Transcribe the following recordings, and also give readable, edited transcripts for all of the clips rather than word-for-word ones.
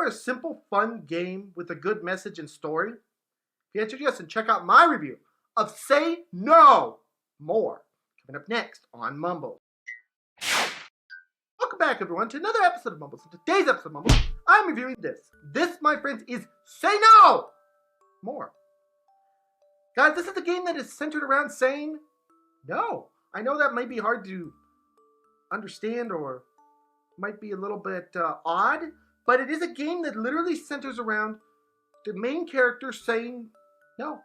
a simple, fun game with a good message and story? If you answered yes, then check out my review of Say No More, coming up next on Mumble. Welcome back, everyone, to another episode of Mumbles. In today's episode of Mumbles, I'm reviewing this. This, my friends, is Say No More. Guys, this is a game that is centered around saying no. I know that might be hard to understand or might be a little bit odd, but it is a game that literally centers around the main character saying no.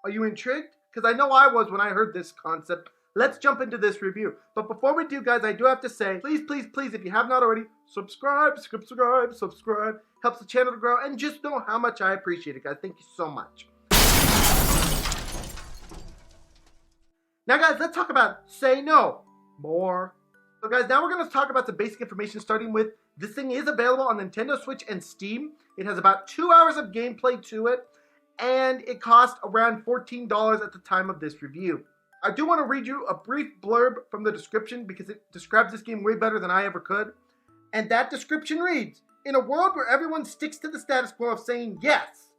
Are you intrigued? Because I know I was when I heard this concept. Let's jump into this review. But before we do, guys, I do have to say, please, please, please, if you have not already, subscribe. Helps the channel to grow, and just know how much I appreciate it, guys. Thank you so much. Now, guys, let's talk about Say No More. So, guys, now we're going to talk about some basic information, starting with this thing is available on Nintendo Switch and Steam. It has about 2 hours of gameplay to it, and it cost around $14 at the time of this review. I do want to read you a brief blurb from the description because it describes this game way better than I ever could. And that description reads, in a world where everyone sticks to the status quo of saying yes,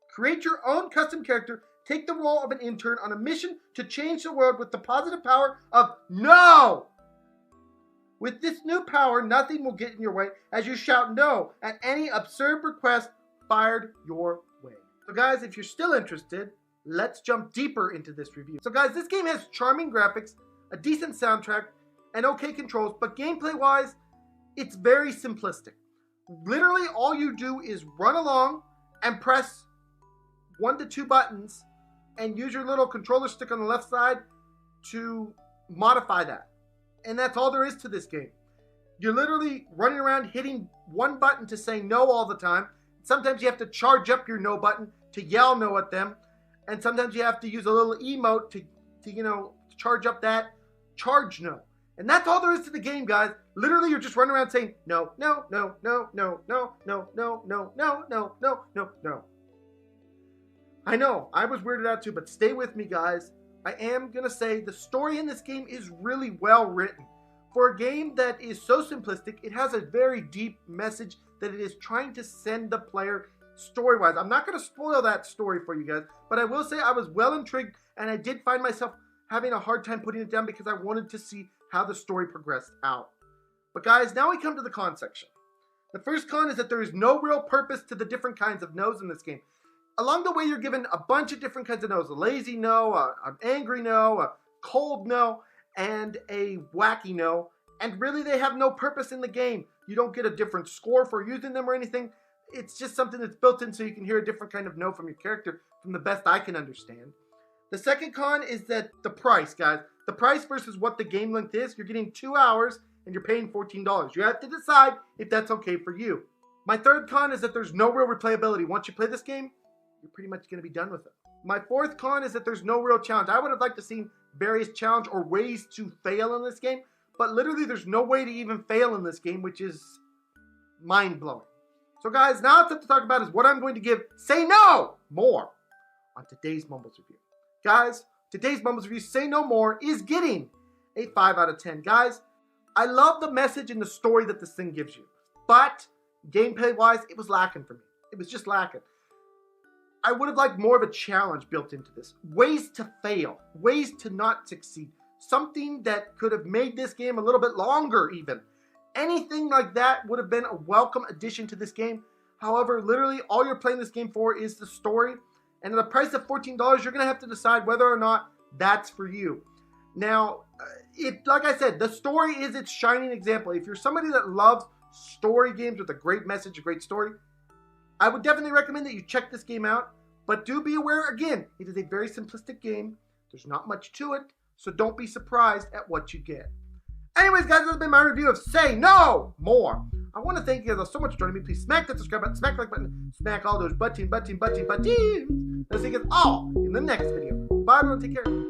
create your own custom character, take the role of an intern on a mission to change the world with the positive power of no. With this new power, nothing will get in your way as you shout no at any absurd request fired your way. So guys, if you're still interested, let's jump deeper into this review. So guys, this game has charming graphics, a decent soundtrack, and okay controls, but gameplay-wise, it's very simplistic. Literally, all you do is run along and press 1 to 2 buttons and use your little controller stick on the left side to modify that. And that's all there is to this game. You're literally running around hitting one button to say no all the time. Sometimes you have to charge up your no button to yell no at them. And sometimes you have to use a little emote to charge up that charge no. And that's all there is to the game, guys. Literally, you're just running around saying no, no, no, no, no, no, no, no, no, no, no, no, no, no. I know, I was weirded out too, but stay with me, guys. I am going to say the story in this game is really well written. For a game that is so simplistic, it has a very deep message that it is trying to send the player story-wise. I'm not going to spoil that story for you guys, but I will say I was well intrigued, and I did find myself having a hard time putting it down because I wanted to see how the story progressed out. But guys, now we come to the con section. The first con is that there is no real purpose to the different kinds of no's in this game. Along the way, you're given a bunch of different kinds of no's. A lazy no, an angry no, a cold no, and a wacky no. And really, they have no purpose in the game. You don't get a different score for using them or anything. It's just something that's built in so you can hear a different kind of no from your character, from the best I can understand. The second con is that the price, guys. The price versus what the game length is. You're getting 2 hours and you're paying $14. You have to decide if that's okay for you. My third con is that there's no real replayability. Once you play this game, you're pretty much going to be done with it. My fourth con is that there's no real challenge. I would have liked to see various challenge or ways to fail in this game, but literally there's no way to even fail in this game, which is mind-blowing. So guys, now it's up to talk about is what I'm going to give Say No More on today's Mumbles review. Guys, today's Mumbles review, Say No More, is getting a 5 out of 10. Guys, I love the message and the story that this thing gives you, but gameplay-wise, it was lacking for me. It was just lacking. I would have liked more of a challenge built into this. Ways to fail. Ways to not succeed. Something that could have made this game a little bit longer even. Anything like that would have been a welcome addition to this game. However, literally all you're playing this game for is the story. And at a price of $14, you're going to have to decide whether or not that's for you. Now, like I said, the story is its shining example. If you're somebody that loves story games with a great message, a great story, I would definitely recommend that you check this game out, but do be aware, again, it is a very simplistic game. There's not much to it, so don't be surprised at what you get. Anyways, guys, that's been my review of Say No More. I want to thank you guys so much for joining me. Please smack that subscribe button, smack the like button, smack all those buttons. I'll see you guys all in the next video. Bye, everyone. Take care.